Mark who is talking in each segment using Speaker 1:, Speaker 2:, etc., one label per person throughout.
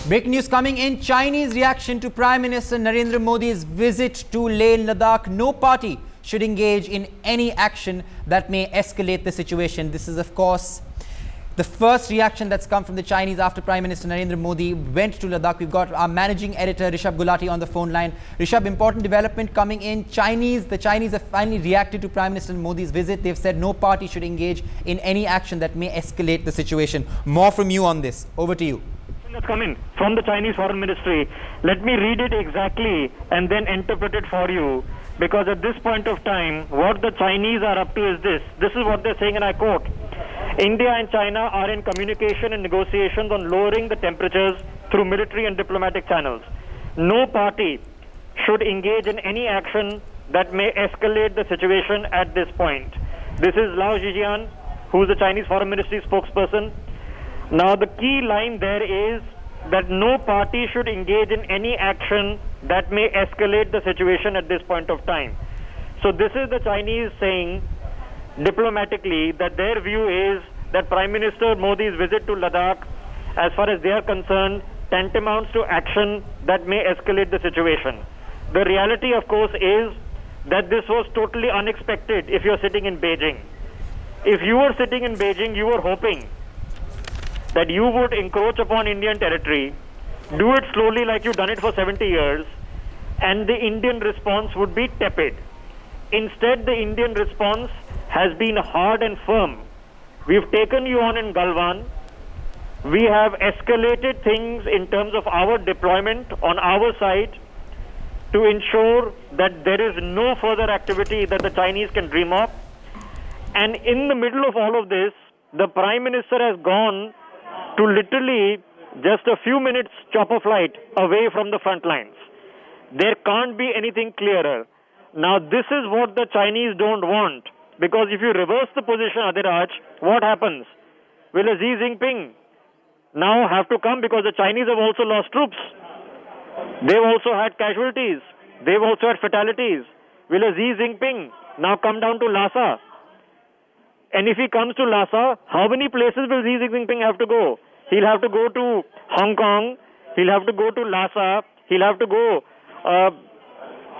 Speaker 1: Breaking news coming in. Chinese reaction to Prime Minister Narendra Modi's visit to Leh Ladakh. No party should engage in any action that may escalate the situation. This is, of course, the first reaction that's come from the Chinese after Prime Minister Narendra Modi went to Ladakh. We've got our managing editor Rishabh Gulati on the phone line. Rishabh, important development coming in. The Chinese have finally reacted to Prime Minister Modi's visit. They've said no party should engage in any action that may escalate the situation. More from you on this. Over to you.
Speaker 2: That's come in from the Chinese Foreign Ministry. Let me read it exactly and then interpret it for you, because at this point of time, what the Chinese are up to is this. This is what they're saying, and I quote, India and China are in communication and negotiations on lowering the temperatures through military and diplomatic channels. No party should engage in any action that may escalate the situation at this point. This is Lao Zhijian, who is the Chinese Foreign Ministry spokesperson. Now, the key line there is that no party should engage in any action that may escalate the situation at this point of time. So this is the Chinese saying diplomatically that their view is that Prime Minister Modi's visit to Ladakh, as far as they are concerned, tantamounts to action that may escalate the situation. The reality, of course, is that this was totally unexpected if you're sitting in Beijing. If you were sitting in Beijing, you were hoping that you would encroach upon Indian territory, do it slowly like you've done it for 70 years, and the Indian response would be tepid. Instead, the Indian response has been hard and firm. We've taken you on in Galwan. We have escalated things in terms of our deployment on our side to ensure that there is no further activity that the Chinese can dream of. And in the middle of all of this, the Prime Minister has gone to literally just a few minutes chopper flight away from the front lines. There can't be anything clearer. Now, this is what the Chinese don't want, because if you reverse the position, Adhiraj, what happens? Will a Xi Jinping now have to come, because the Chinese have also lost troops? They've also had casualties. They've also had fatalities. Will a Xi Jinping now come down to Lhasa? And if he comes to Lhasa, how many places will Xi Jinping have to go? He'll have to go to Hong Kong. He'll have to go to Lhasa. He'll have to go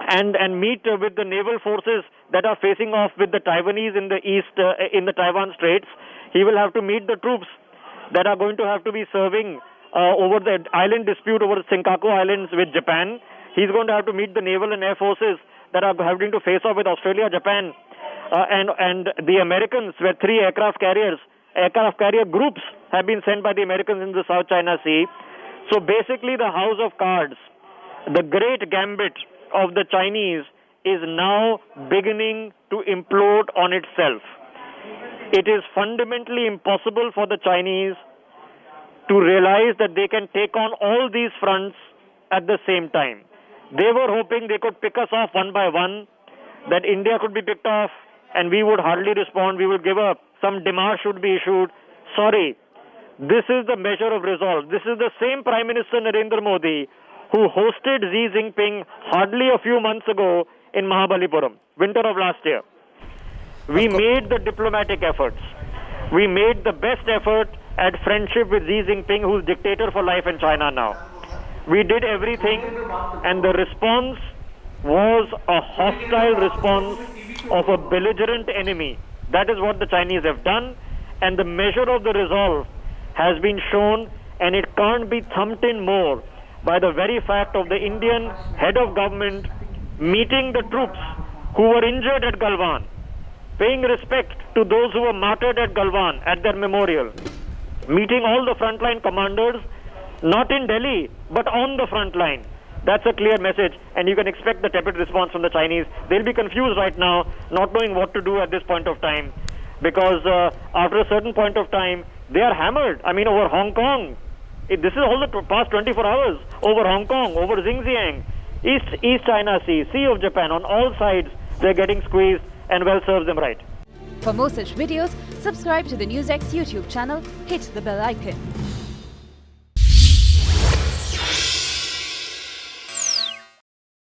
Speaker 2: and meet with the naval forces that are facing off with the Taiwanese in the east, in the Taiwan Straits. He will have to meet the troops that are going to have to be serving over the island dispute over the Senkaku Islands with Japan. He's going to have to meet the naval and air forces that are having to face off with Australia, Japan, and the Americans, where 3 aircraft carrier groups have been sent by the Americans in the South China Sea. So basically, the house of cards, the great gambit of the Chinese, is now beginning to implode on itself. It is fundamentally impossible for the Chinese to realize that they can take on all these fronts at the same time. They were hoping they could pick us off one by one, that India could be picked off and we would hardly respond. We would give up. Some démarche should be issued. Sorry. This is the measure of resolve. This is the same Prime Minister Narendra Modi who hosted Xi Jinping hardly a few months ago in Mahabalipuram, winter of last year. We made the diplomatic efforts. We made the best effort at friendship with Xi Jinping, who's dictator for life in China now. We did everything, and the response was a hostile response of a belligerent enemy. That is what the Chinese have done, and the measure of the resolve has been shown, and it can't be thumped in more by the very fact of the Indian head of government meeting the troops who were injured at Galwan, paying respect to those who were martyred at Galwan at their memorial, meeting all the frontline commanders, not in Delhi, but on the front line. That's a clear message, and you can expect the tepid response from the Chinese. They'll be confused right now, not knowing what to do at this point of time, because after a certain point of time, they are hammered. I mean, over Hong Kong. This is all the past 24 hours. Over Hong Kong, over Xinjiang, East China Sea, Sea of Japan, on all sides, they're getting squeezed, and well serves them right.
Speaker 3: For more such videos, subscribe to the NewsX YouTube channel, hit the bell icon.